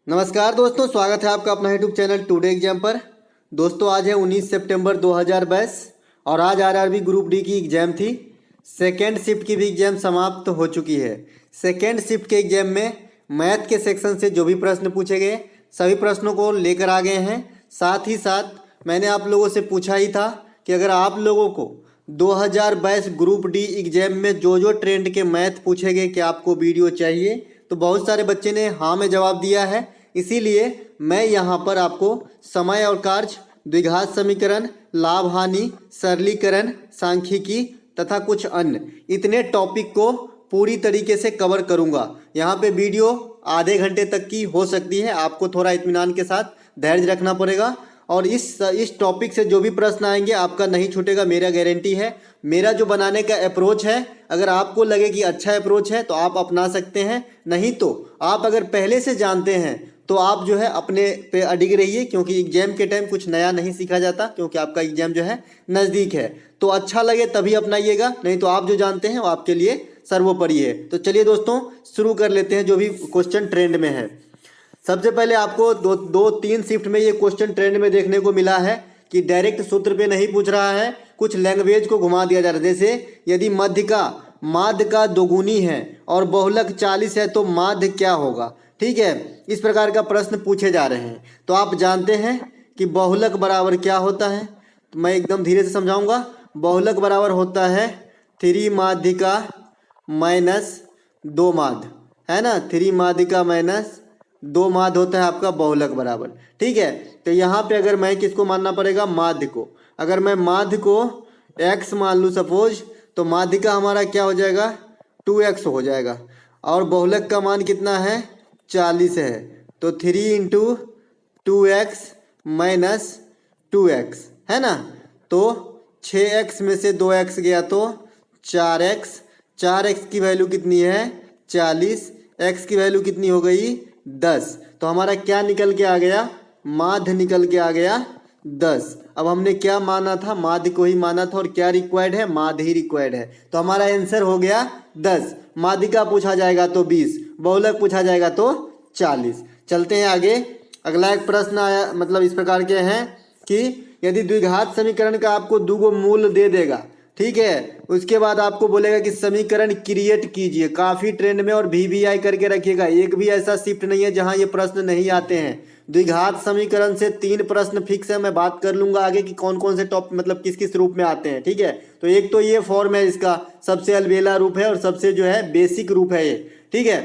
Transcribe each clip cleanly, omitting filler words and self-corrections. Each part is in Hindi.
नमस्कार दोस्तों, स्वागत है आपका अपना यूट्यूब चैनल टुडे एग्जाम पर। दोस्तों आज है 19 सितंबर 2022 और आज आरआरबी ग्रुप डी की एग्ज़ाम थी। सेकेंड शिफ्ट की भी एग्ज़ाम समाप्त हो चुकी है। सेकेंड शिफ्ट के एग्ज़ाम में मैथ के सेक्शन से जो भी प्रश्न पूछे गए सभी प्रश्नों को लेकर आ गए हैं। साथ ही साथ मैंने आप लोगों से पूछा ही था कि अगर आप लोगों को 2022 ग्रुप डी एग्ज़ाम में जो ट्रेंड के मैथ पूछे गए कि आपको वीडियो चाहिए, तो बहुत सारे बच्चे ने हाँ में जवाब दिया है। इसीलिए मैं यहाँ पर आपको समय और कार्य, द्विघात समीकरण, लाभ हानि, सरलीकरण, सांख्यिकी तथा कुछ अन्य इतने टॉपिक को पूरी तरीके से कवर करूँगा। यहाँ पे वीडियो आधे घंटे तक की हो सकती है, आपको थोड़ा इत्मीनान के साथ धैर्य रखना पड़ेगा। और इस टॉपिक से जो भी प्रश्न आएंगे आपका नहीं छूटेगा, मेरा गारंटी है। मेरा जो बनाने का अप्रोच है, अगर आपको लगे कि अच्छा अप्रोच है तो आप अपना सकते हैं, नहीं तो आप अगर पहले से जानते हैं तो आप जो है अपने पे अडिग रहिए, क्योंकि एग्जाम के टाइम कुछ नया नहीं सीखा जाता, क्योंकि आपका एग्जाम जो है नज़दीक है। तो अच्छा लगे तभी अपनाइएगा, नहीं तो आप जो जानते हैं वो आपके लिए सर्वोपरि है। तो चलिए दोस्तों शुरू कर लेते हैं जो भी क्वेश्चन ट्रेंड में है। सबसे पहले आपको दो तीन शिफ्ट में ये क्वेश्चन ट्रेंड में देखने को मिला है कि डायरेक्ट सूत्र पे नहीं पूछ रहा है, कुछ लैंग्वेज को घुमा दिया जा रहा है। जैसे यदि माध्य का दोगुनी है और बहुलक 40 है तो माध्य क्या होगा, ठीक है। इस प्रकार का प्रश्न पूछे जा रहे हैं। तो आप जानते हैं कि बहुलक बराबर क्या होता है, तो मैं एकदम धीरे से समझाऊंगा। बहुलक बराबर होता है 3 माध्यिका माइनस 2 माध्य, है ना। 3 माध्यिका माइनस 2 माध्य होता है आपका बहुलक बराबर, ठीक है। तो यहाँ पे अगर मैं किसको मानना पड़ेगा, माध्य को। अगर मैं माध्य को x मान लूँ सपोज, तो माध्यिका हमारा क्या हो जाएगा, 2x हो जाएगा। और बहुलक का मान कितना है, 40 है। तो 3 इंटू 2x माइनस 2x, है ना। तो 6x में से 2x गया तो 4x। 4x की वैल्यू कितनी है, 40। x की वैल्यू कितनी हो गई, 10। तो हमारा क्या निकल के आ गया, माध्य निकल के आ गया 10। अब हमने क्या माना था, माध्य को ही माना था, और क्या रिक्वायर्ड है, माध्य ही रिक्वायर्ड है। तो हमारा आंसर हो गया 10। माध्यिका पूछा जाएगा तो 20, बहुलक पूछा जाएगा तो 40। चलते हैं आगे। अगला एक प्रश्न आया, मतलब इस प्रकार के हैं कि यदि द्विघात समीकरण का आपको 2 मूल दे देगा, ठीक है, उसके बाद आपको बोलेगा कि समीकरण क्रिएट कीजिए। काफ़ी ट्रेंड में और VBI करके रखिएगा। एक भी ऐसा शिफ्ट नहीं है जहां ये प्रश्न नहीं आते हैं। द्विघात समीकरण से 3 प्रश्न फिक्स है, मैं बात कर लूंगा आगे कि कौन कौन से टॉपिक मतलब किस किस रूप में आते हैं, ठीक है। तो एक तो ये फॉर्म है, इसका सबसे अलबेला रूप है और सबसे जो है बेसिक रूप है ये, ठीक है।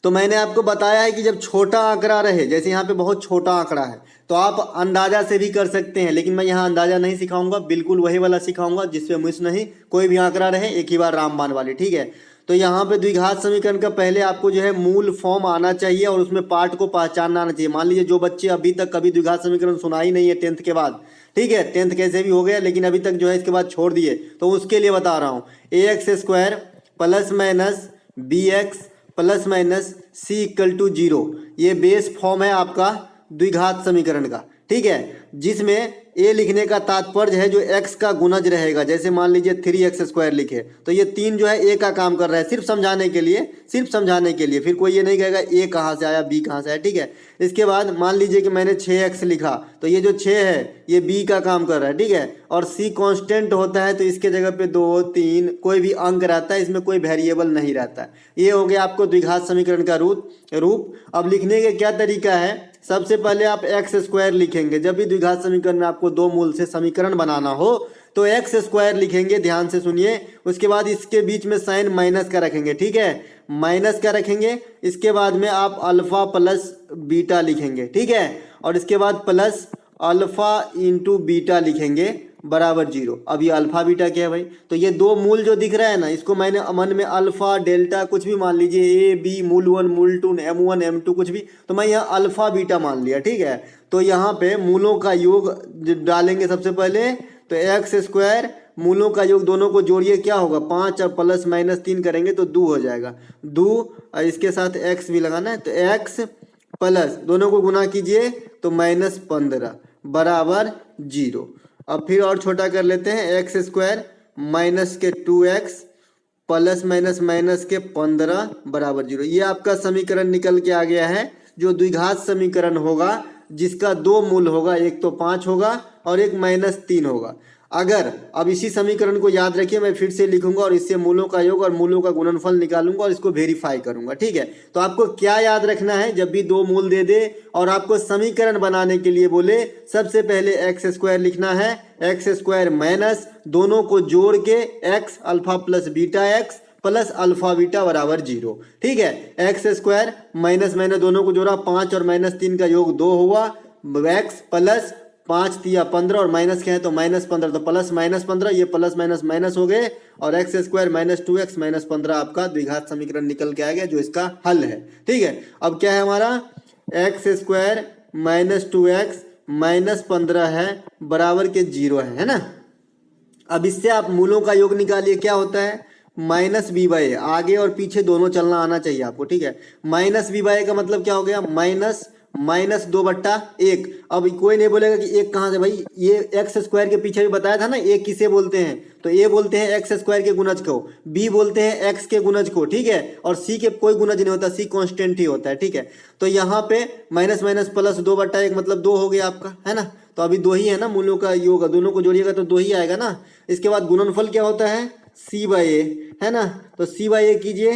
तो मैंने आपको बताया है कि जब छोटा आंकड़ा रहे, जैसे यहाँ पे बहुत छोटा आंकड़ा है, तो आप अंदाजा से भी कर सकते हैं, लेकिन मैं यहाँ अंदाजा नहीं सिखाऊंगा, बिल्कुल वही वाला सिखाऊंगा जिसमें मिस नहीं, कोई भी आंकड़ा रहे एक ही बार रामबाण वाली, ठीक है। तो यहाँ पे द्विघात समीकरण का पहले आपको जो है मूल फॉर्म आना चाहिए और उसमें पार्ट को पहचानना आना चाहिए। मान लीजिए जो बच्चे अभी तक कभी द्विघात समीकरण सुना ही नहीं है 10th के बाद, ठीक है, 10th कैसे भी हो गया लेकिन अभी तक जो है इसके बाद छोड़ दिए, तो उसके लिए बता रहा हूँ। ax² plus minus bx plus minus c equal to 0, ये बेस फॉर्म है आपका द्विघात समीकरण का, ठीक है। जिसमें a लिखने का तात्पर्य है जो x का गुणज रहेगा। जैसे मान लीजिए 3x² लिखे, तो ये 3 जो है a का काम कर रहा है, सिर्फ समझाने के लिए, सिर्फ समझाने के लिए। फिर कोई ये नहीं कहेगा a कहाँ से आया, b कहाँ से आया, ठीक है। इसके बाद मान लीजिए कि मैंने 6x लिखा, तो ये जो 6 है ये b का काम कर रहा है, ठीक है। और c कांस्टेंट होता है, तो इसके जगह पे 2 3 कोई भी अंक रहता है, इसमें कोई वेरिएबल नहीं रहता। ये हो गया आपको द्विघात समीकरण का रूप। अब लिखने का क्या तरीका है, सबसे पहले आप x² लिखेंगे। जब भी द्विघात समीकरण में आपको 2 मूल से समीकरण बनाना हो तो x² लिखेंगे, ध्यान से सुनिए। उसके बाद इसके बीच में साइन माइनस का रखेंगे, ठीक है, माइनस का रखेंगे। इसके बाद में आप अल्फा प्लस बीटा लिखेंगे, ठीक है, और इसके बाद प्लस अल्फा इंटू बीटा लिखेंगे बराबर 0। अब ये अल्फा बीटा क्या है भाई, तो ये 2 मूल जो दिख रहा है ना, इसको मैंने मन में अल्फा डेल्टा कुछ भी मान लीजिए, a b मूल 1 मूल 2 m1 m2 कुछ भी, तो मैं यहाँ अल्फा बीटा मान लिया, ठीक है। तो यहाँ पे मूलों का योग डालेंगे सबसे पहले, तो x² मूलों का योग दोनों को जोड़िए, क्या होगा, 5 और प्लस माइनस 3 करेंगे तो 2 हो जाएगा। 2 और इसके साथ x भी लगाना है, तो x प्लस दोनों को गुना कीजिए तो -15 बराबर 0। अब फिर और छोटा कर लेते हैं, x² माइनस के 2x प्लस माइनस माइनस के 15 बराबर 0। ये आपका समीकरण निकल के आ गया है जो द्विघात समीकरण होगा जिसका 2 मूल होगा, एक तो 5 होगा और एक -3 होगा। अगर अब इसी समीकरण को याद रखिए, मैं फिर से लिखूंगा और इससे मूलों का योग और मूलों का गुणनफल निकालूंगा और इसको वेरीफाई करूंगा, ठीक है। तो आपको क्या याद रखना है, जब भी 2 मूल दे दे और आपको समीकरण बनाने के लिए बोले, सबसे पहले x² लिखना है, x² माइनस दोनों को जोड़ के x alpha plus beta x plus alpha beta बराबर 0, ठीक है। x² माइनस मैंने दोनों को जोड़ा, 5 और -3 का योग 2 हुआ, x प्लस 5 तिया 15 और माइनस क्या है तो -15, तो प्लस -15, ये प्लस माइनस माइनस हो गए और x² माइनस 2x माइनस 15 आपका द्विघात समीकरण निकल के आ गया जो इसका हल है, ठीक है। अब क्या है हमारा, x² माइनस 2x माइनस 15 है बराबर के 0 है ना। अब इससे आप मूलों का योग निकालिए, क्या होता है -b/a, आगे और पीछे दोनों चलना आना चाहिए आपको, ठीक है। -b/a का मतलब क्या हो गया, -2/1। अब कोई नहीं बोलेगा कि एक कहाँ से भाई, ये x² के पीछे भी बताया था ना, ए किसे बोलते हैं, तो ए बोलते हैं x² के गुणज को, b बोलते हैं x के गुणज को, ठीक है, और c के कोई गुणज नहीं होता, c कांस्टेंट ही होता है, ठीक है। तो यहाँ पे माइनस माइनस प्लस 2/1 मतलब 2 हो गया आपका, है ना। तो अभी 2 ही है ना मूलों का योग, दोनों को जोड़िएगा तो 2 ही आएगा ना। इसके बाद गुणनफल क्या होता है, c/a, है ना। तो c/a कीजिए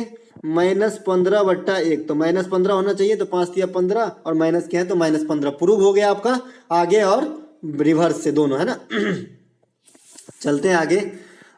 -15/1, तो -15 होना चाहिए, तो 5 तिया 15 और माइनस क्या है तो -15, प्रूव हो गया आपका, आगे और रिवर्स से दोनों, है ना। चलते हैं आगे।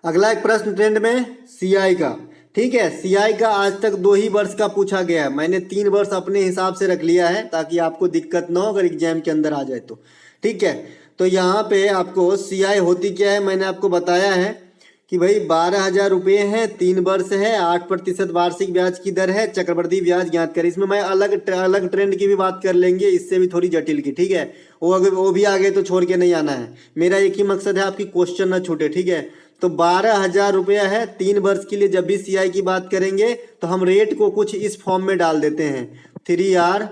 अगला एक प्रश्न ट्रेंड में CI का, ठीक है। CI का आज तक 2 ही वर्ष का पूछा गया है, मैंने 3 वर्ष अपने हिसाब से रख लिया है ताकि आपको दिक्कत ना हो अगर एग्जाम के अंदर आ जाए तो, ठीक है। तो यहाँ पे आपको CI होती क्या है, मैंने आपको बताया है कि भाई 12,000 रुपये हैं, 3 वर्ष है, 8% वार्षिक ब्याज की दर है, चक्रवृद्धि ब्याज ज्ञात करें। इसमें मैं अलग ट्रेंड की भी बात कर लेंगे, इससे भी थोड़ी जटिल की, ठीक है। वो भी आगे तो छोड़ के नहीं आना है, मेरा एक ही मकसद है आपकी क्वेश्चन ना छूटे, ठीक है। तो 12,000 रुपया है 3 वर्ष के लिए। जब भी CI की बात करेंगे तो हम रेट को कुछ इस फॉर्म में डाल देते हैं, 3r²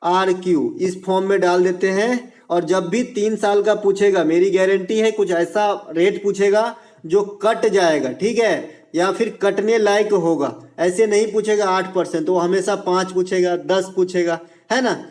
RQ, इस फॉर्म में डाल देते हैं। और जब भी 3 साल का पूछेगा, मेरी गारंटी है कुछ ऐसा रेट पूछेगा जो कट जाएगा, ठीक है, या फिर कटने लायक होगा। ऐसे नहीं पूछेगा 8%, तो वो हमेशा 5 पूछेगा, 10 पूछेगा, है ना,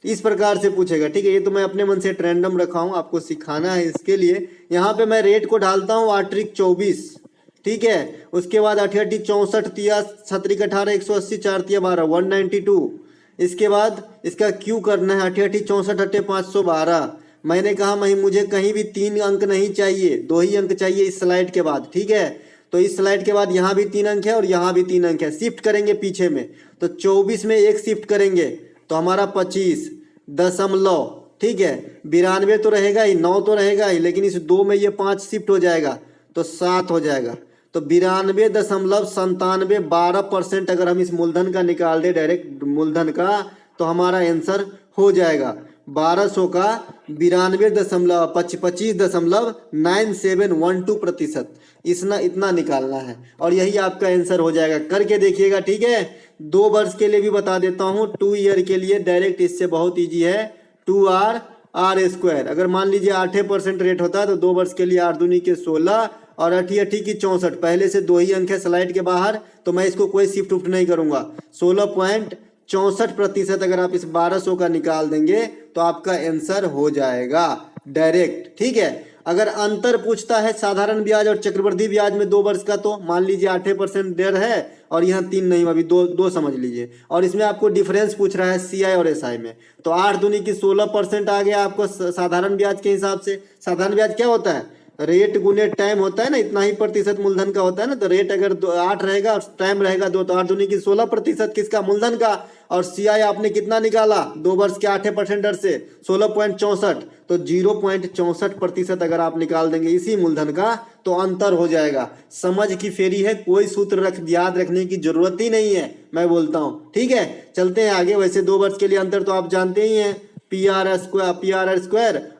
इस प्रकार से पूछेगा, ठीक है। ये तो मैं अपने मन से रैंडम रखा हूँ, आपको सिखाना है इसके लिए। यहाँ पे मैं रेट को डालता हूँ 8×24, ठीक है। उसके बाद 8×8 64 तिया 7 18 180 4 तिया 12 192। इसके बाद इसका क्यू करना है 8×8 64 8 512। मैंने कहा मुझे कहीं भी 3 अंक नहीं चाहिए, 2 ही अंक चाहिए इस स्लाइड के बाद, ठीक है। तो इस स्लाइड के बाद यहाँ भी 3 अंक है और यहाँ भी 3 अंक है, शिफ्ट करेंगे पीछे में, तो 24 में 1 शिफ्ट करेंगे तो हमारा 25.9, ठीक है। 92 तो रहेगा ही, 9 तो रहेगा ही, लेकिन इस 2 में ये 5 शिफ्ट हो जाएगा तो 7 हो जाएगा। तो 92.97 12% अगर हम इस मूलधन का निकाल दें, डायरेक्ट मूलधन का, तो हमारा आंसर हो जाएगा 1200 का 25.9712%, इतना निकालना है और यही आपका आंसर हो जाएगा। करके देखिएगा, ठीक है। 2 वर्ष के लिए भी बता देता हूँ, 2 ईयर के लिए डायरेक्ट इससे बहुत ईजी है, 2r² अगर मान लीजिए 8% रेट होता है तो 2 वर्ष के लिए 8 दूनी के 16 और 8×8 की 64, पहले से 2 ही अंक है स्लाइड के बाहर, तो मैं इसको कोई शिफ्ट उफ्ट नहीं करूंगा। 16.64% अगर आप इस 1200 का निकाल देंगे तो आपका आंसर हो जाएगा डायरेक्ट, ठीक है। अगर अंतर पूछता है साधारण ब्याज और चक्रवृद्धि ब्याज में 2 वर्ष का, तो मान लीजिए 8% दर है और यहाँ 3 नहीं, अभी 2 समझ लीजिए, और इसमें आपको डिफरेंस पूछ रहा है CI और SI में, तो 8 दूनी की 16% आ गया आपको साधारण ब्याज के हिसाब से। साधारण ब्याज क्या होता है, रेट गुने टाइम होता है ना, इतना ही प्रतिशत मूलधन का होता है ना। तो रेट अगर 8 रहेगा और टाइम रहेगा 2, तो 8 दूनी की 16% किसका, मूलधन का। और CI आपने कितना निकाला, 2 वर्ष के 8% दर से 16.64, तो 0.64% अगर आप निकाल देंगे इसी मूलधन का तो अंतर हो जाएगा। समझ की फेरी है, कोई सूत्र याद रखने की जरूरत ही नहीं है, मैं बोलता हूँ, ठीक है। चलते हैं आगे। वैसे 2 वर्ष के लिए अंतर तो आप जानते ही हैं, PR²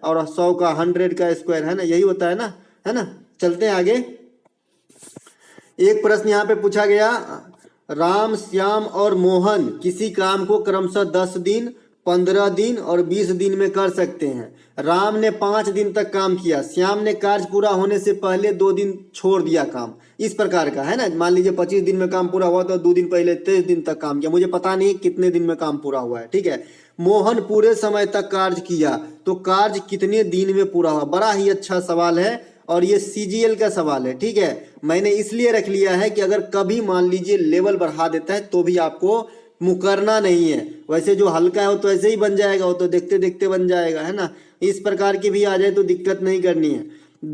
और 100 का 100 का स्क्वायर, है ना, यही होता है ना, है ना। चलते हैं आगे। एक प्रश्न यहाँ पे पूछा गया, राम, श्याम और मोहन किसी काम को क्रमशः 10 दिन, 15 दिन और 20 दिन में कर सकते हैं। राम ने 5 दिन तक काम किया, श्याम ने कार्य पूरा होने से पहले 2 दिन छोड़ दिया काम। इस प्रकार का है ना। मान लीजिए 25 दिन में काम पूरा हुआ तो 2 दिन पहले 23 दिन तक काम किया, मुझे पता नहीं कितने दिन में काम पूरा हुआ है। ठीक है। मोहन पूरे समय तक कार्य किया, तो कार्य कितने दिन में पूरा हुआ? बड़ा ही अच्छा सवाल है और ये सीजीएल का सवाल है। ठीक है। मैंने इसलिए रख लिया है कि अगर कभी मान लीजिए लेवल बढ़ा देता है तो भी आपको मुकरना नहीं है। वैसे जो हल्का है वो तो ऐसे ही बन जाएगा, वो तो देखते देखते बन जाएगा, है ना। इस प्रकार की भी आ जाए तो दिक्कत नहीं करनी है।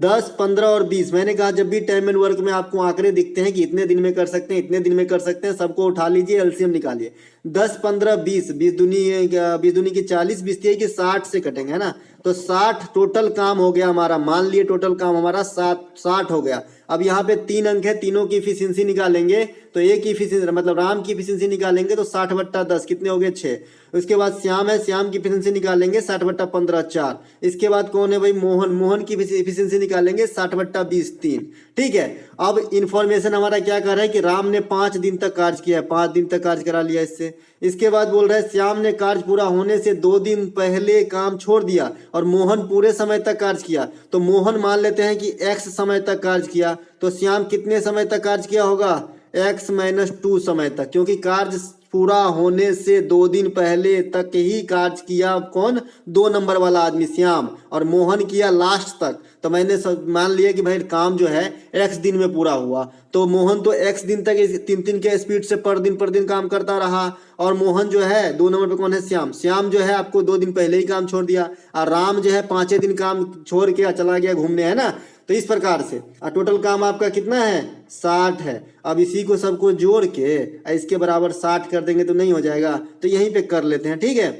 10, 15 और 20, मैंने कहा जब भी टाइम एंड वर्क में आपको आंकड़े दिखते हैं कि इतने दिन में कर सकते हैं, इतने दिन में कर सकते हैं, सबको उठा लीजिए, एलसीएम निकालिए। 10, 15, 20, 20 दूनी की 40, 20 की 60 से कटेंगे, है ना। तो 60 टोटल काम हो गया हमारा। मान लिए टोटल काम हमारा 60 हो गया। अब यहाँ पे 3 अंक है, तीनों की इफिशियंसी निकालेंगे तो एक की इफिशियंसी मतलब राम की इफिशियंसी निकालेंगे तो 60/10 कितने हो गए? 6। उसके बाद श्याम है, श्याम की इफिशियंसी निकालेंगे 60/15 4। इसके बाद कौन है भाई? मोहन, मोहन की इफिशियंसी निकालेंगे 60/20 3। ठीक है। अब इंफॉर्मेशन हमारा क्या कर रहा है कि राम ने 5 दिन तक कार्य किया है, 5 दिन तक कार्य करा लिया इससे। इसके बाद बोल रहा है श्याम ने कार्य पूरा होने से 2 दिन पहले काम छोड़ दिया और मोहन पूरे समय तक कार्य किया। तो मोहन मान लेते हैं कि x समय तक कार्य किया, तो श्याम कितने समय तक कार्य किया होगा? x - 2 समय तक, क्योंकि कार्य पूरा होने से 2 दिन पहले तक ही कार्य किया। कौन? 2 नंबर वाला आदमी श्याम, और मोहन किया लास्ट तक। तो मैंने मान लिया कि भाई काम जो है x दिन में पूरा हुआ, तो मोहन तो x दिन तक 3 के स्पीड से पर दिन काम करता रहा। और मोहन जो है 2 नंबर पे कौन है? श्याम। श्याम जो है आपको 2 दिन पहले ही काम छोड़ दिया, और राम जो है 5 दिन काम छोड़ के चला गया घूमने, है ना। तो इस प्रकार से टोटल काम आपका कितना है? 60 है। अब इसी को सबको जोड़ के इसके बराबर 60 कर देंगे तो नहीं हो जाएगा, तो यहीं पे कर लेते हैं। ठीक है,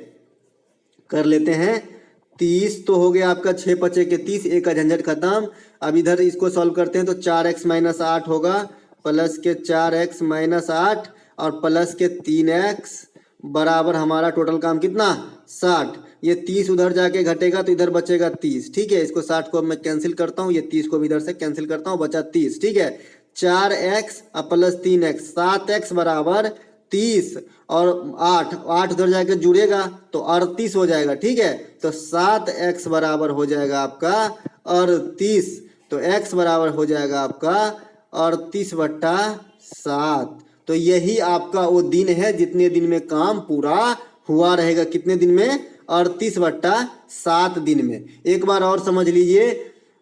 कर लेते हैं। 30 तो हो गया आपका, 6 बचे के 30, एक का झंझट खत्म। अब इधर इसको सॉल्व करते हैं तो 4x - 8 होगा, प्लस के 4x - 8 और प्लस के 3x बराबर हमारा टोटल काम कितना? 60। ये 30 उधर जाके घटेगा तो इधर बचेगा 30। ठीक है। इसको 60 को मैं कैंसिल करता हूँ, ये 30 को भी इधर से कैंसिल करता हूँ, बचा 30। ठीक है। 4x प्लस 3x, 7x बराबर 30 और 8 उधर जाके जुड़ेगा तो 38 हो जाएगा। ठीक है। तो 7x बराबर हो जाएगा आपका 38। तो x बराबर हो जाएगा आपका 38/7। तो यही आपका वो दिन है जितने दिन में काम पूरा हुआ रहेगा। कितने दिन में? 38/7 दिन में। एक बार और समझ लीजिए,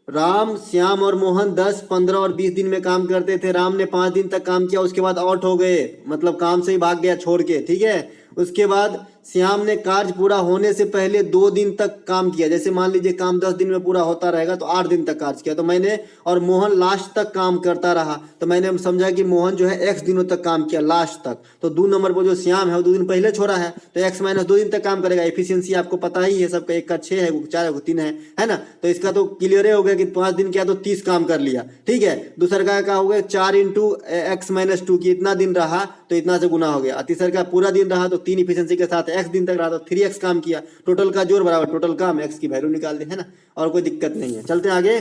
राम, श्याम और मोहन 10, 15 और 20 दिन में काम करते थे। राम ने 5 दिन तक काम किया, उसके बाद आउट हो गए, मतलब काम से ही भाग गया छोड़ के। ठीक है। उसके बाद श्याम ने कार्य पूरा होने से पहले 2 दिन तक काम किया। जैसे मान लीजिए काम 10 दिन में पूरा होता रहेगा तो 8 दिन तक कार्य किया, तो मैंने, और मोहन लास्ट तक काम करता रहा, तो मैंने समझा कि मोहन जो है x दिनों तक काम किया लास्ट तक। तो 2 नंबर पर जो श्याम है वो 2 दिन पहले छोड़ा है, तो x - 2 दिन तक काम करेगा। एफिशिएंसी आपको पता ही है सबका, 1 का 6 है, 4 है, 3 है ना। तो इसका तो क्लियर हो गया कि 5 दिन किया तो 30 काम कर लिया। ठीक है। दूसर का क्या हो गया? 4 × x - 2 की इतना दिन रहा तो इतना से गुना हो गया। तीसर का पूरा दिन रहा तो 3 इफिशिएंसी के साथ x दिन तक रहा तो 3x काम किया। टोटल का जोड़ बराबर टोटल काम, x की वैल्यू निकाल दे, है ना। और कोई दिक्कत नहीं है। चलते हैं आगे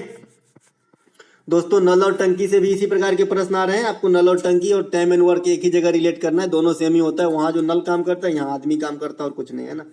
दोस्तों। नल और टंकी से भी इसी प्रकार के प्रश्न आ रहे हैं। आपको नल और टंकी और टाइम एंड वर्क एक ही जगह रिलेट करना है, दोनों सेम ही होता है। वहां जो नल काम करता है, यहाँ आदमी काम करता है, और कुछ नहीं, है ना।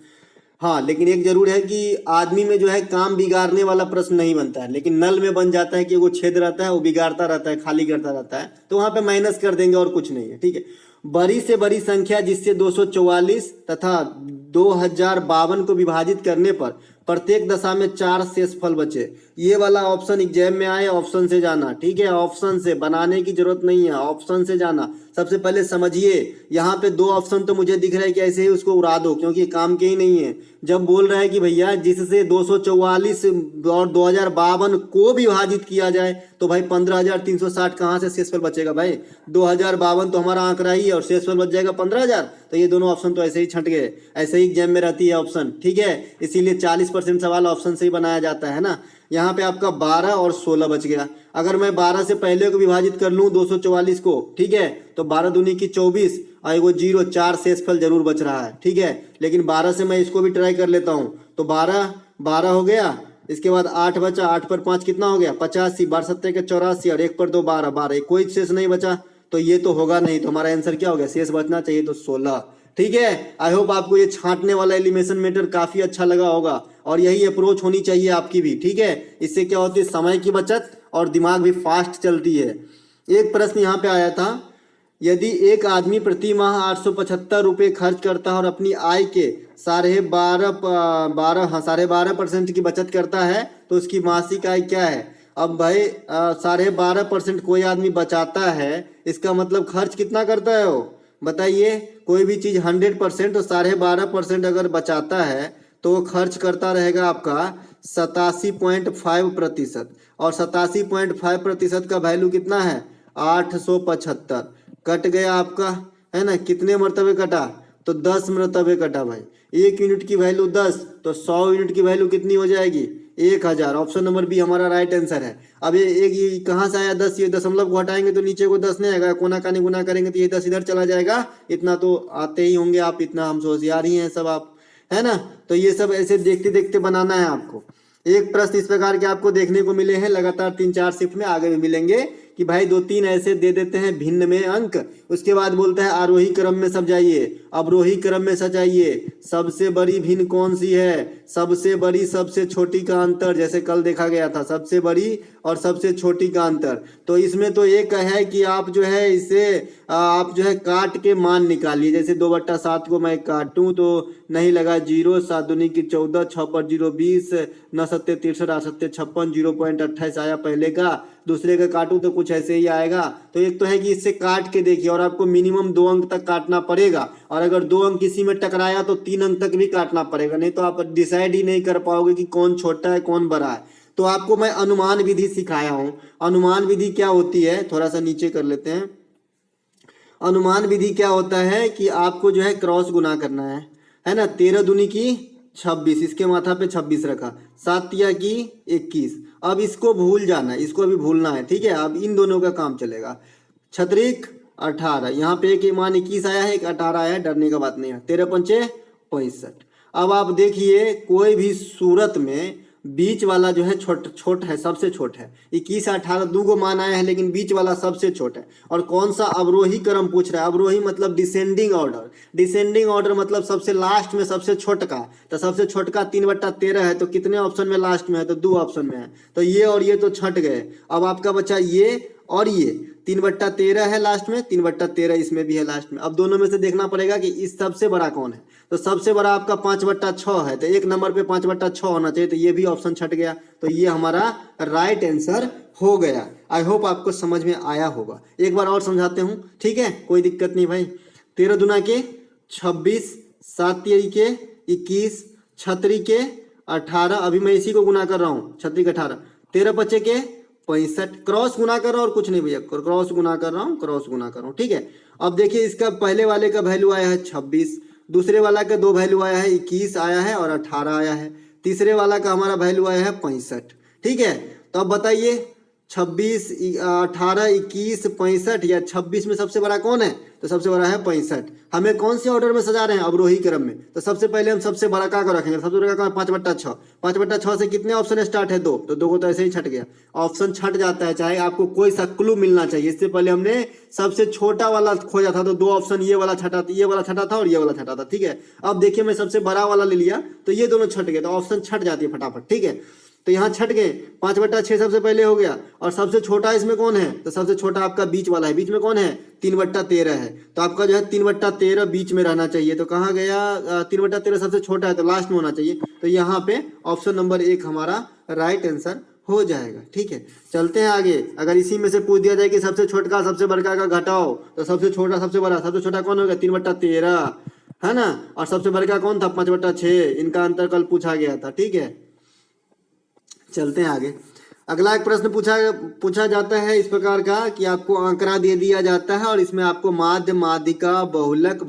हाँ, लेकिन एक जरूर है कि आदमी में जो है काम बिगाड़ने वाला प्रश्न नहीं बनता है, लेकिन नल में बन जाता है कि वो छेद रहता है, वो बिगाड़ता रहता है, खाली करता रहता है, तो वहां पे माइनस कर देंगे और कुछ नहीं है। ठीक है। बड़ी से बड़ी संख्या जिससे 244 तथा 2052 को विभाजित करने पर प्रत्येक दशा में 4 शेषफल बचे। ये वाला ऑप्शन एग्जाम में आए, ऑप्शन से जाना। ठीक है। ऑप्शन से बनाने की जरूरत नहीं है, ऑप्शन से जाना। सबसे पहले समझिए, यहाँ पे 2 ऑप्शन तो मुझे दिख रहा है कि ऐसे ही उसको उड़ा दो, क्योंकि काम के ही नहीं है। जब बोल रहा है कि भैया जिससे 244 और 2052 को विभाजित किया जाए, तो भाई 15,360 कहाँ से शेषफल बचेगा भाई? 2052 तो हमारा आंकड़ा ही है और शेषफल बच जाएगा 15,000। तो ये दोनों ऑप्शन तो ऐसे ही छंट गए, ऐसे ही एग्जाम में रहती है ऑप्शन। ठीक है। इसीलिए 40% सवाल ऑप्शन से ही बनाया जाता है ना। यहाँ पे आपका 12 और 16 बच गया। अगर मैं 12 से पहले को विभाजित कर लूँ 244 को, ठीक है, तो 12 दूनी की 24 और एगो 0, 4 शेषफल जरूर बच रहा है। ठीक है। लेकिन 12 से मैं इसको भी ट्राई कर लेता हूँ, तो 12 हो गया। इसके बाद 8 बचा, 8 पर 5 कितना हो गया? 85, 12 सत्ते के 84 और 1 पर 2 12, 12, कोई शेष नहीं बचा, तो ये तो होगा नहीं। तो हमारा आंसर क्या हो गया? शेष बचना चाहिए तो 16। ठीक है। आई होप आपको ये छांटने वाला एलिमिनेशन मेथड काफी अच्छा लगा होगा और यही अप्रोच होनी चाहिए आपकी भी, ठीक है। इससे क्या होती है, समय की बचत और दिमाग भी फास्ट चलती है। एक प्रश्न यहाँ पे आया था, यदि एक आदमी प्रति माह 875 रुपये खर्च करता है और अपनी आय के 12.5% की बचत करता है तो उसकी मासिक आय क्या है। अब भाई 12.5% कोई आदमी बचाता है, इसका मतलब खर्च कितना करता है वो, बताइए। कोई भी चीज़ 100% तो 12.5% अगर बचाता है तो वो खर्च करता रहेगा आपका 87.5%। और 87.5% का वैल्यू कितना है, 875। कट गया आपका, है ना, कितने मरतबे कटा, तो 10 मरतबे कटा भाई। 1 यूनिट की वैल्यू 10 तो 100 यूनिट की वैल्यू कितनी हो जाएगी, 1000। ऑप्शन नंबर बी हमारा राइट आंसर है। अब ये कहाँ से आया 10, ये दशमलव को हटाएंगे तो नीचे को 10 नहीं आएगा, कोना कानी गुना करेंगे तो ये 10 इधर चला जाएगा। इतना तो आते ही होंगे आप, इतना हम होशियार ही हैं सब आप, है ना। तो ये सब ऐसे देखते देखते बनाना है आपको। एक प्रश्न इस प्रकार के आपको देखने को मिले हैं लगातार 3-4 शिफ्ट में, आगे भी मिलेंगे कि भाई 2-3 ऐसे दे देते हैं भिन्न में अंक, उसके बाद बोलता है आरोही क्रम में सजाइए, अवरोही क्रम में सजाइए। सबसे बड़ी भिन्न कौन सी है, सबसे बड़ी सबसे छोटी का अंतर, जैसे कल देखा गया था सबसे बड़ी और सबसे छोटी का अंतर। तो इसमें तो एक है कि आप जो है इसे आप जो है काट के मान निकालिए। जैसे 2/7 को मैं काटूं तो नहीं लगा 0, 7 दूनी की 14, 6 पर 0 20, 9 सत्ते 63, 8 सत्ते 56, 0.28 आया पहले का। दूसरे का काटूं तो कुछ ऐसे ही आएगा। तो एक तो है कि इससे काट के देखिए, और आपको मिनिमम 2 अंक तक काटना पड़ेगा, और अगर 2 अंक किसी में टकराया तो 3 अंक तक भी काटना पड़ेगा, नहीं तो आप डिसाइड ही नहीं कर पाओगे कि कौन छोटा है कौन बड़ा है। तो आपको मैं अनुमान विधि सिखाया हूं। अनुमान विधि क्या होती है, थोड़ा सा नीचे कर लेते हैं। अनुमान विधि क्या होता है कि आपको जो है क्रॉस गुना करना है ना। 13 दूनी की 26, इसके माथा पे 26 रखा, 7 तिया की 21। अब इसको भूल जाना है, इसको अभी भूलना है, ठीक है। अब इन दोनों का काम चलेगा। छत्रिक 18, यहाँ पे एक मान 21 आया है, एक 18 आया है, डरने का बात नहीं है। 13 पंचे 65। अब आप देखिए कोई भी सूरत में बीच वाला जो है छोट है, सबसे छोट है। 21 18 दो गो मान आया है, लेकिन बीच वाला सबसे छोट है। और कौन सा अवरोही क्रम पूछ रहा है, अवरोही मतलब डिसेंडिंग ऑर्डर। डिसेंडिंग ऑर्डर मतलब सबसे लास्ट में सबसे छोट का, तो सबसे छोट का 3/13 है, तो कितने ऑप्शन में लास्ट में है, तो 2 ऑप्शन में है। तो ये और ये तो छट गए। अब आपका बचा ये और ये, 3/13 है लास्ट में, 3/13 इसमें भी है लास्ट में। अब दोनों में से देखना पड़ेगा कि इस सबसे बड़ा कौन है। तो सबसे बड़ा आपका 5/6 है, तो एक नंबर पे 5/6 होना चाहिए, तो ये भी ऑप्शन छट गया। तो ये हमारा राइट आंसर हो गया। आई होप आपको समझ में आया होगा। एक बार और समझाते हूँ, ठीक है, कोई दिक्कत नहीं भाई। 13 दूना के 26, 7 तिया के 21, 6 के 18, अभी मैं इसी को गुना कर रहा हूँ, 6 के 18, 13 बचे के 65। क्रॉस गुना कर रहा हूँ और कुछ नहीं भैया, क्रॉस गुना कर रहा हूँ, क्रॉस गुना कर रहा हूँ, ठीक है। अब देखिए इसका पहले वाले का वैल्यू आया है 26, दूसरे वाला का 2 वैल्यू आया है, 21 आया है और 18 आया है, तीसरे वाला का हमारा वैल्यू आया है 65, ठीक है। तो अब बताइए 26, 18, 21, 65 या 26 में सबसे बड़ा कौन है, तो सबसे बड़ा है 65। हमें कौन से ऑर्डर में सजा रहे हैं, अवरोही क्रम में। तो सबसे पहले हम सबसे बड़ा का को रखेंगे, सबसे बड़ा का 5/6, 5/6 से कितने ऑप्शन स्टार्ट है, 2, तो 2 को तो ऐसे ही छट गया, ऑप्शन छट जाता है। चाहे आपको कोई सा क्लू मिलना चाहिए। इससे पहले हमने सबसे छोटा वाला खोजा था, तो 2 ऑप्शन ये वाला छटा, ये वाला छटा था और ये वाला छटा था, ठीक है। अब देखिए मैं सबसे बड़ा वाला ले लिया, तो ये दोनों छट गए, तो ऑप्शन छट जाती है फटाफट, ठीक है। तो यहाँ छट गए, 5/6 सबसे पहले हो गया। और सबसे छोटा इसमें कौन है, तो सबसे छोटा आपका बीच वाला है। बीच में कौन है, 3/13 है, तो आपका जो है 3/13 बीच में रहना चाहिए। तो कहाँ गया, 3/13 सबसे छोटा है तो लास्ट में होना चाहिए। तो यहाँ पे ऑप्शन नंबर 1 हमारा राइट आंसर हो जाएगा, ठीक है। चलते हैं आगे। अगर इसी में से पूछ दिया जाए कि सबसे छोटका सबसे बड़का का घटाओ, तो सबसे छोटा सबसे बड़ा, सबसे छोटा कौन होगा, 3/13, है ना। और सबसे बड़का कौन था, 5/6। इनका अंतर कल पूछा गया था, ठीक है। चलते हैं आगे। अगला एक प्रश्न पूछा जाता है इस प्रकार का कि आपको आंकड़ा दे दिया जाता है और इसमें आपको माध्य, माध्यिका, बहुलक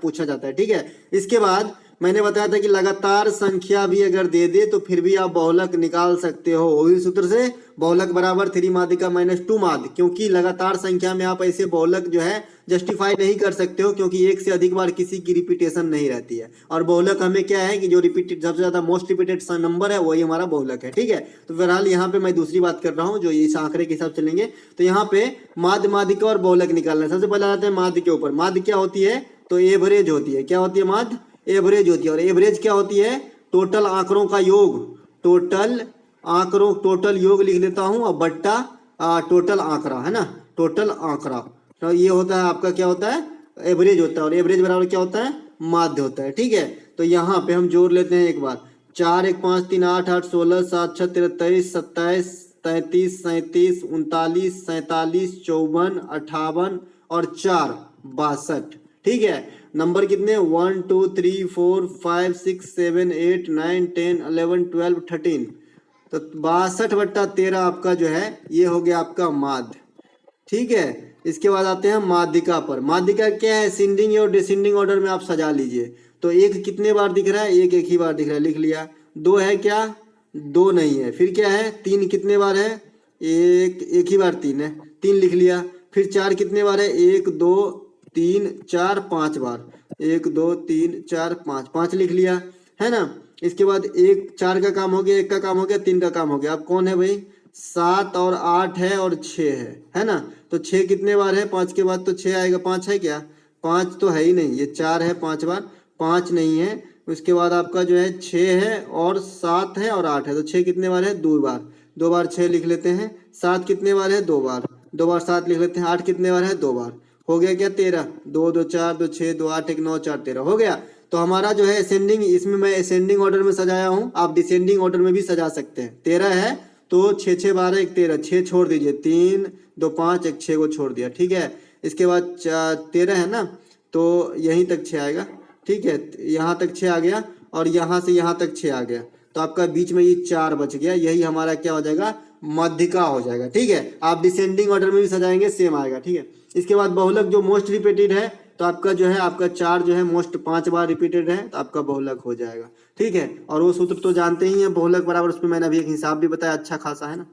पूछा जाता है, ठीक है। इसके बाद मैंने बताया था कि लगातार संख्या भी अगर दे दे तो फिर भी आप बहुलक निकाल सकते हो। वही सूत्र से बहुलक बराबर 3 माध्यिका -2 माध्य, क्योंकि लगातार संख्या में आप ऐसे बहुलक जो है जस्टिफाई नहीं कर सकते हो, क्योंकि एक से अधिक बार किसी की रिपीटेशन नहीं रहती है। और बहुलक हमें क्या है कि जो रिपीटेड सबसे ज्यादा मोस्ट रिपीटेड नंबर है वही हमारा बहुलक है, ठीक है। तो फिलहाल यहाँ पे मैं दूसरी बात कर रहा हूँ, जो इस आंकड़े के हिसाब चलेंगे। तो यहाँ पे माध्य, माध्यिका और बहुलक निकालना है। सबसे पहले आते हैं माध्य के ऊपर। माध्य क्या होती है, तो एवरेज होती है। क्या होती है माध्य? एवरेज होती है। और एवरेज क्या होती है? टोटल आंकड़ों का योग। टोटल योग लिख लेता हूं और बट्टा टोटल आंकड़ा, है ना, टोटल आंकड़ा। तो ये होता है आपका, क्या होता है? एवरेज होता है। और एवरेज बराबर क्या होता है? माध्य होता है। ठीक है, तो यहाँ पे हम जोड़ लेते हैं एक बार। 4 1 5 3 8 8 16 7 6 13 23 27 33 37 39 47 54 58 और 4 62। ठीक है, नंबर कितने? 1 2 3 4 5 6 7 8 9 10 11 12 13। तो 62/13 आपका जो है ये हो गया आपका माध्य। ठीक है, इसके बाद आते हैं माध्यिका पर। माध्यिका क्या है? असेंडिंग और डिसेंडिंग ऑर्डर में आप सजा लीजिए। तो एक कितने बार दिख रहा है? एक ही बार दिख रहा है, लिख लिया। 2 है क्या? 2 नहीं है। फिर क्या है? 3 कितने बार है? एक ही बार 3 है, 3 लिख लिया। फिर 4 कितने बार है? 1 2 3 4 5 बार। 1 2 3 4 5, 5 लिख लिया, है ना। इसके बाद 4 का काम हो गया, 1 का काम हो गया, 3 का काम हो गया। अब कौन है भाई? 7 और 8 है और 6 है ना। तो 6 कितने बार है? 5 के बाद तो 6 आएगा। 5 है क्या? 5 तो है ही नहीं, ये 4 है 5 बार, 5 नहीं है। उसके बाद आपका जो है 6 है और 7 है और 8 है। तो 6 कितने बार है? 2 बार। 2 बार 6 लिख लेते हैं। 7 कितने बार है? 2 बार। 2 बार 7 लिख लेते हैं। 8 कितने बार है? 2 बार। हो गया क्या? 13। 2 2 4 2 6 2 8 1 9 4 13 हो गया। तो हमारा जो है असेंडिंग, इसमें मैं असेंडिंग ऑर्डर में सजाया हूँ, आप डिसेंडिंग ऑर्डर में भी सजा सकते हैं। 13 है तो 6 6 12 1 13, 6 छोड़ दीजिए, 3 2 5 1 6 को छोड़ दिया। ठीक है, इसके बाद 13 है ना, तो यहीं तक 6 आएगा। ठीक है, यहाँ तक 6 आ गया और यहाँ से यहाँ तक 6 आ गया। तो आपका बीच में ये 4 बच गया, यही हमारा क्या हो जाएगा? माध्यिका हो जाएगा। ठीक है, आप डिसेंडिंग ऑर्डर में भी सजाएंगे, सेम आएगा। ठीक है, इसके बाद बहुलक जो मोस्ट रिपीटेड है, तो आपका जो है आपका 4 जो है मोस्ट 5 बार रिपीटेड है, तो आपका बहुलक हो जाएगा। ठीक है, और वो सूत्र तो जानते ही हैं, बहुलक बराबर, उसमें मैंने अभी एक हिसाब भी बताया अच्छा खासा, है ना।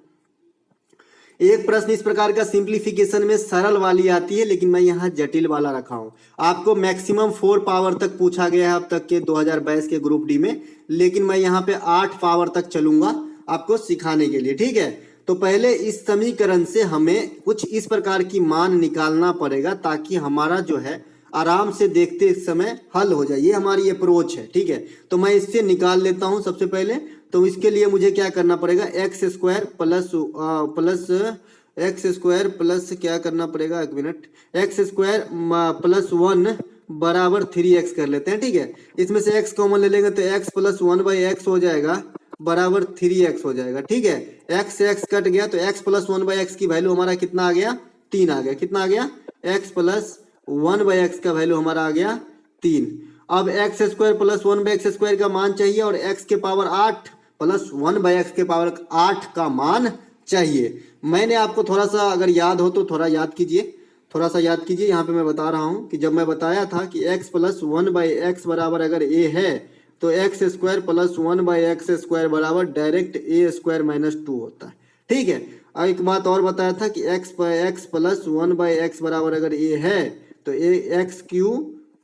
एक प्रश्न इस प्रकार का सिंप्लीफिकेशन में सरल वाली आती है, लेकिन मैं यहाँ जटिल वाला रखा हूँ। आपको मैक्सिमम 4 पावर तक पूछा गया है अब तक के 2022 के ग्रुप डी में, लेकिन मैं यहाँ पे 8 पावर तक चलूंगा आपको सिखाने के लिए। ठीक है, तो पहले इस समीकरण से हमें कुछ इस प्रकार की मान निकालना पड़ेगा, ताकि हमारा जो है आराम से देखते समय हल हो जाए। ये हमारी अप्रोच है। ठीक है, तो मैं इससे निकाल लेता हूं सबसे पहले। तो इसके लिए मुझे क्या करना पड़ेगा? एक्स स्क्वायर प्लस क्या करना पड़ेगा? 1 मिनट। एक्स स्क्वायर प्लस 1 बराबर 3x कर लेते हैं। ठीक है, इसमें से x कॉमन ले लेंगे तो x प्लस 1/x हो जाएगा बराबर 3x हो जाएगा। ठीक है, x से x कट गया तो x प्लस 1/x की वैल्यू हमारा कितना आ गया? 3 आ गया। कितना आ गया? x प्लस 1/x का वैल्यू हमारा आ गया 3। अब x square plus 1/x square का मान चाहिए और x के पावर 8 प्लस 1/x के पावर 8 का मान चाहिए। मैंने आपको थोड़ा सा अगर याद हो तो थोड़ा याद कीजिए, थोड़ा सा याद कीजिए। यहाँ पे मैं बता रहा हूँ कि जब मैं बताया था कि x प्लस 1/x बराबर अगर a है, तो x square plus 1/x square बराबर डायरेक्ट a स्क्वायर माइनस 2 होता है। ठीक है, और एक बात और बताया था कि x प्लस 1/x बराबर अगर a है, तो x Q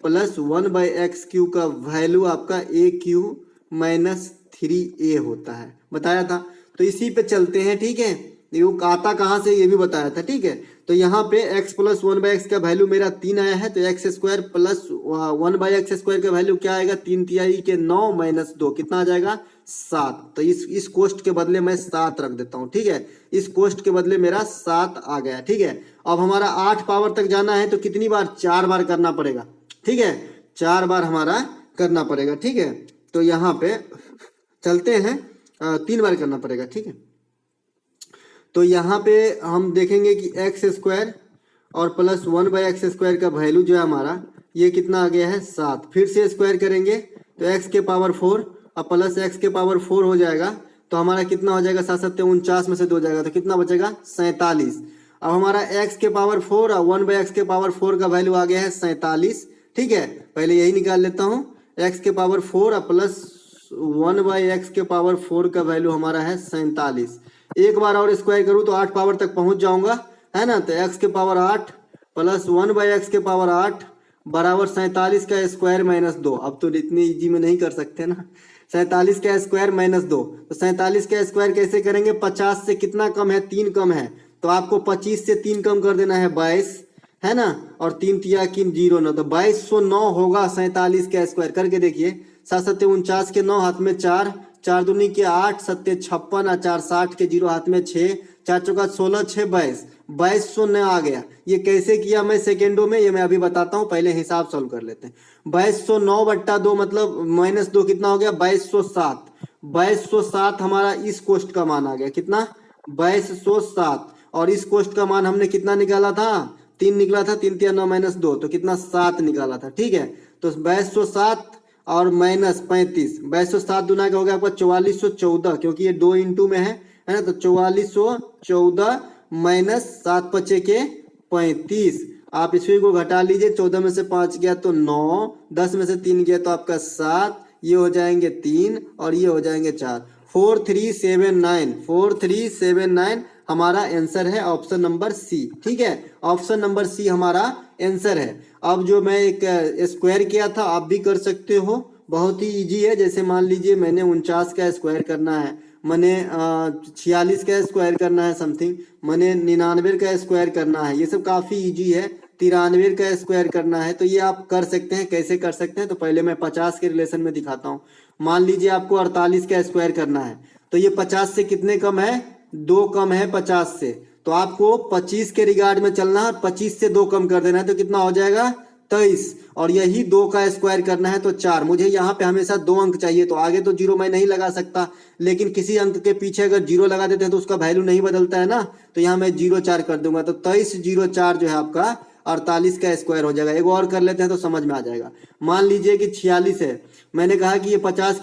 plus 1/x Q का वैल्यू आपका ए क्यू माइनस 3a होता है, बताया था। तो इसी पे चलते हैं। ठीक है, ये आता कहाँ से ये भी बताया था। ठीक है, तो यहाँ पे x प्लस 1/x का वैल्यू मेरा 3 आया है, तो x square plus 1/x square का वैल्यू क्या आएगा? 3 तिहाई के 9 माइनस 2 कितना आ जाएगा? 7। तो इस कोष्ट के बदले मैं 7 रख देता हूँ। ठीक है, इस कोष्ट के बदले मेरा 7 आ गया। ठीक है, अब हमारा 8 पावर तक जाना है, तो कितनी बार? 4 बार करना पड़ेगा। ठीक है, 4 बार हमारा करना पड़ेगा। ठीक है, तो यहाँ पे चलते हैं, 3 बार करना पड़ेगा। ठीक है, तो यहाँ पे हम देखेंगे कि एक्स स्क्वायर और प्लस 1/x स्क्वायर का वैल्यू जो है हमारा ये कितना आ गया है? 7। फिर से स्क्वायर करेंगे तो x के पावर 4 और प्लस x के पावर 4 हो जाएगा, तो हमारा कितना हो जाएगा? 7 7 49 में से 2 जाएगा, तो कितना बचेगा? 47। अब हमारा x के पावर 4 और 1/x के पावर 4 का वैल्यू आ गया है 47। ठीक है, पहले यही निकाल लेता हूँ। x के पावर 4 और प्लस 1/x के पावर 4 का वैल्यू हमारा है 47। एक बार और स्क्वायर करूँ तो 8 पावर तक पहुंच जाऊंगा, है ना। तो x के पावर 8 प्लस 1/x के पावर 8 बराबर 47 का स्क्वायर माइनस 2। अब तो इतनी इजी में नहीं कर सकते ना, 47 का स्क्वायर माइनस 2। तो 47 का स्क्वायर कैसे करेंगे? 50 से कितना कम है? 3 कम है, तो आपको 25 से 3 कम कर देना है 22, है ना, और 3 तिया किन 0 9, तो 2209 होगा 47 का स्क्वायर। करके देखिए, 7 7 49 के 9 हाथ में 4, 4 दूनी के 8, 7 56 और 4 60 के 0 हाथ में 6, 4 चौका 16, 6 22, 2209 आ गया। ये कैसे किया मैं सेकेंडों में, ये मैं अभी बताता हूँ, पहले हिसाब सॉल्व कर लेते हैं। 2209 बट्टा 2 मतलब -2 कितना हो गया 2207। 2207 हमारा इस कोष्ट का मान आ गया, कितना 2207। और इस कोष्ट का मान हमने कितना निकाला था, 3 निकला था, 3 3 9 -2 तो कितना 7 निकाला था। ठीक है, तो 2207 और -35, 2207 दुना का हो गया आपका 4414, क्योंकि ये 2 इंटू में है ना, तो 4414 -7 पचे के 35। आप इसमें को घटा लीजिए, 14 में से 5 गया तो 9, 10 में से 3 गया तो आपका 7, ये हो जाएंगे 3 और ये हो जाएंगे 4। 4379, 4379 हमारा आंसर है, ऑप्शन नंबर सी। ठीक है, ऑप्शन नंबर सी हमारा आंसर है। अब जो मैं एक स्क्वायर किया था, आप भी कर सकते हो, बहुत ही इजी है। जैसे मान लीजिए मैंने 49 का स्क्वायर करना है, मैंने 46 का स्क्वायर करना है समथिंग, मैंने 99 का स्क्वायर करना है, ये सब काफ़ी इजी है। 93 का स्क्वायर करना है, तो ये आप कर सकते हैं। कैसे कर सकते हैं, तो पहले मैं 50 के रिलेशन में दिखाता हूँ। मान लीजिए आपको 48 का स्क्वायर करना है, तो ये 50 से कितने कम है, 2 कम है 50 से, तो आपको 25 के रिगार्ड में चलना है, 25 से 2 कम कर देना है, तो कितना हो जाएगा 23। और यही 2 का स्क्वायर करना है तो 4। मुझे यहाँ पे हमेशा 2 अंक चाहिए, तो आगे तो 0 मैं नहीं लगा सकता, लेकिन किसी अंक के पीछे अगर 0 लगा देते हैं तो उसका वैल्यू नहीं बदलता है ना, तो यहाँ मैं 0 4 कर दूंगा, तो 23 0 4 जो है आपका 48 का स्क्वायर हो जाएगा। एक और कर लेते हैं तो समझ में आ जाएगा। मान लीजिए कि 46 है, मैंने कहा कि ये 50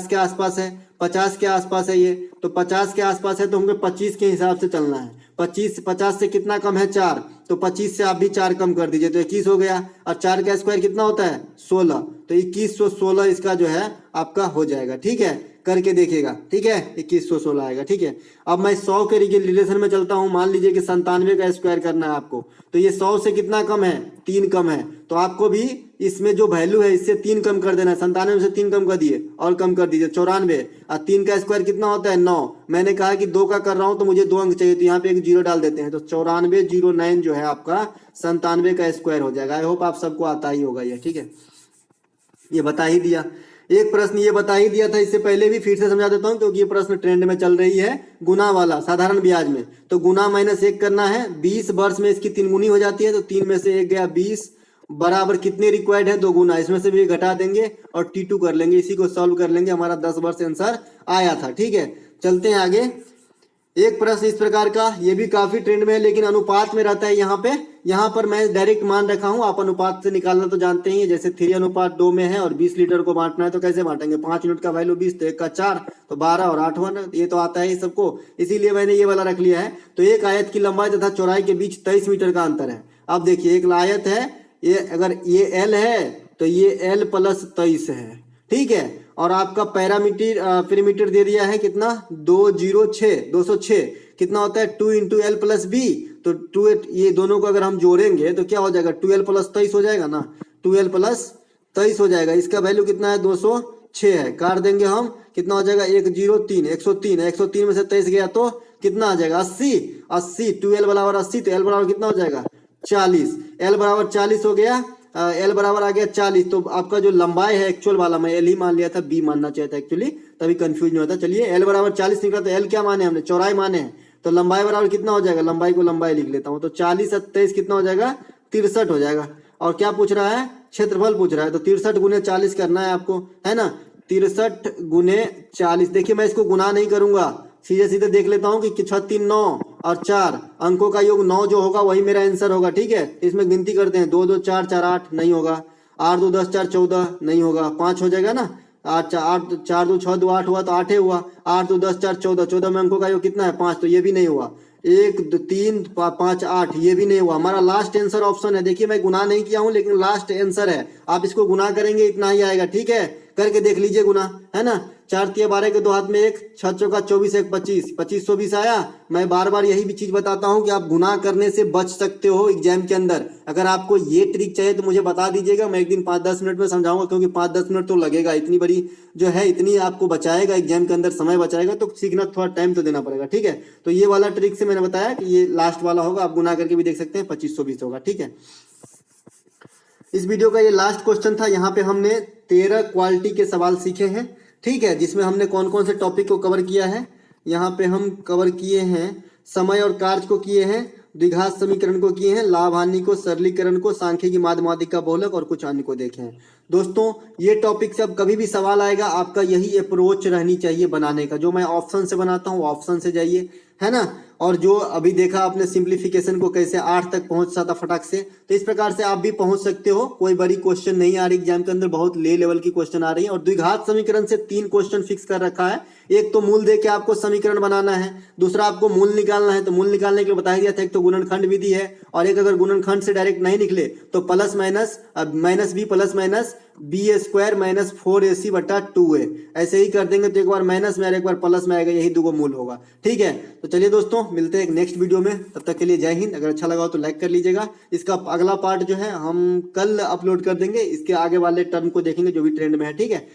के आसपास है, 50 के आसपास है ये, तो 50 के आसपास है तो हमको 25 के हिसाब से चलना है। 50 से कितना कम है 4, तो 25 से आप भी 4 कम कर दीजिए, तो 21 हो गया। और 4 का स्क्वायर कितना होता है 16, तो 2116 इसका जो है आपका हो जाएगा। ठीक है, करके देखिएगा। ठीक है, 2116 आएगा। ठीक है, अब मैं 100 के रिलेशन में चलता हूँ। मान लीजिए कि 97 का स्क्वायर करना है आपको, तो ये 100 से कितना कम है 3 कम है, तो आपको भी इसमें जो वैल्यू है इससे 3 कम कर देना है। 97 से 3 कम कर दिए और कम कर दीजिए 94, और 3 का स्क्वायर कितना होता है 9। मैंने कहा कि 2 का कर रहा हूँ तो मुझे 2 अंक चाहिए, तो यहाँ पे एक 0 डाल देते हैं, तो 9409 जो है आपका 97 का स्क्वायर हो जाएगा। आई होप आप सबको आता ही होगा ये। ठीक है, ये बता ही दिया। एक प्रश्न ये बता ही दिया था, इससे पहले भी फिर से समझा देता हूँ, क्योंकि ये प्रश्न ट्रेंड में चल रही है, गुना वाला साधारण ब्याज में। तो गुना -1 करना है, 20 वर्ष में इसकी 3 गुनी हो जाती है, तो 3 में से 1 गया 20 बराबर कितने रिक्वायर्ड है 2 गुना, इसमें से भी घटा देंगे और T2 कर लेंगे, इसी को सॉल्व कर लेंगे। हमारा 10 वर्ष आंसर आया था। ठीक है, चलते हैं आगे। एक प्रश्न इस प्रकार का, ये भी काफी ट्रेंड में है, लेकिन अनुपात में रहता है। यहाँ पर मैं डायरेक्ट मान रखा हूँ, आप अनुपात से निकालना तो जानते ही हैं। जैसे 3:2 में है और 20 लीटर को बांटना है, तो कैसे बांटेंगे, 5 यूनिट का वैल्यू 20, तो 1 का 4, तो 12 और 8 1, ये तो आता है ही सबको, इसीलिए मैंने ये वाला रख लिया है। तो एक आयत की लंबाई तथा चौड़ाई के बीच 23 मीटर का अंतर है। अब देखिए, एक आयत है, ये अगर ये L है तो ये L + 23 है। ठीक है, और आपका पैरामीटर दे दिया है कितना 206 कितना होता है 2 × L + B, तो 2 ये दोनों को अगर हम जोड़ेंगे तो क्या हो जाएगा 2L + 23 हो जाएगा ना, 2L + 23 हो जाएगा। इसका वैल्यू कितना है 206 है, काट देंगे हम, कितना हो जाएगा 103 103 में से 23 गया तो कितना आ जाएगा 80 2L बराबर 80, तो L बराबर कितना हो जाएगा 40, L बराबर 40 हो गया, L बराबर आ गया 40। तो आपका जो लंबाई है एक्चुअल वाला, मैं L ही मान लिया था, B मानना चाहिए था एक्चुअली, तभी कंफ्यूज नहीं होता। चलिए, L बराबर 40 निकला, तो L क्या माने हमने, चौड़ाई माने हैं, तो लंबाई बराबर कितना हो जाएगा, लंबाई को लंबाई लिख लेता हूँ, तो 40 और 23 कितना हो जाएगा 63 हो जाएगा। और क्या पूछ रहा है, क्षेत्रफल पूछ रहा है, तो 63 × 40 करना है आपको, है ना, 63 × 40। देखिए, मैं इसको गुना नहीं करूंगा, सीधे सीधे देख लेता हूँ कि 6 3 9 और 4 अंकों का योग 9 जो होगा वही मेरा आंसर होगा। ठीक है, इसमें गिनती करते हैं, 2 2 4 4 8 नहीं होगा, 8 2 10 4 14 नहीं होगा, 5 हो जाएगा ना, 8 4 2 6 2 8 हुआ तो 8 ही हुआ, 8 2 10 4 14, 14 में अंकों का योग कितना है 5, तो ये भी नहीं हुआ, 1 2 3 5 8 ये भी नहीं हुआ। हमारा लास्ट आंसर ऑप्शन है। देखिए, मैं गुना नहीं किया हूँ, लेकिन लास्ट आंसर है, आप इसको गुना करेंगे इतना ही आएगा। ठीक है, करके देख लीजिए गुना, है ना। 4 तिया 12 के 2 हाथ में 1, 6 चौका 24 1 25, 2520 आया। मैं बार बार यही भी चीज बताता हूँ कि आप गुना करने से बच सकते हो एग्जाम के अंदर। अगर आपको ये ट्रिक चाहिए तो मुझे बता दीजिएगा, मैं एक दिन 5-10 मिनट में समझाऊंगा, क्योंकि 5-10 मिनट तो लगेगा। इतनी बड़ी जो है इतनी आपको बचाएगा एग्जाम के अंदर, समय बचाएगा, तो सीखना थोड़ा टाइम तो देना पड़ेगा। ठीक है, तो ये वाला ट्रिक से मैंने बताया कि ये लास्ट वाला होगा, आप गुना करके भी देख सकते हैं, 2520 होगा। ठीक है, इस वीडियो का ये लास्ट क्वेश्चन था। यहाँ पे हमने 13 क्वालिटी के सवाल सीखे हैं। ठीक है, जिसमें हमने कौन कौन से टॉपिक को कवर किया है। यहाँ पे हम कवर किए हैं समय और कार्य को किए हैं, द्विघात समीकरण को किए हैं, लाभ हानि को, सरलीकरण को, सांख्यिकी, माध्यमातिका, बहुलक और कुछ अन्य को देखे हैं। दोस्तों ये टॉपिक से अब कभी भी सवाल आएगा, आपका यही अप्रोच रहनी चाहिए बनाने का। जो मैं ऑप्शन से बनाता हूँ ऑप्शन से जाइए, है ना। और जो अभी देखा आपने सिंप्लीफिकेशन को कैसे 8 तक पहुंच सकता फटाक से, तो इस प्रकार से आप भी पहुंच सकते हो। कोई बड़ी क्वेश्चन नहीं आ रही एग्जाम के अंदर, बहुत ले लेवल की क्वेश्चन आ रही है। और द्विघात समीकरण से 3 क्वेश्चन फिक्स कर रखा है। एक तो मूल दे के आपको समीकरण बनाना है, दूसरा आपको मूल निकालना है। तो मूल निकालने के लिए बता दिया था, एक तो गुणनखंड विधि है, और एक अगर गुणनखंड से डायरेक्ट नहीं निकले तो plus minus minus B plus minus B square minus 4ac बटा 2a, ऐसे ही कर देंगे तो एक बार माइनस में और एक बार प्लस में आएगा, यही दो मूल होगा। ठीक है, तो चलिए दोस्तों मिलते हैं एक नेक्स्ट वीडियो में, तब तक के लिए जय हिंद। अगर अच्छा लगा हो तो लाइक कर लीजिएगा। इसका अगला पार्ट जो है हम कल अपलोड कर देंगे, इसके आगे वाले टर्म को देखेंगे जो भी ट्रेंड में है। ठीक है,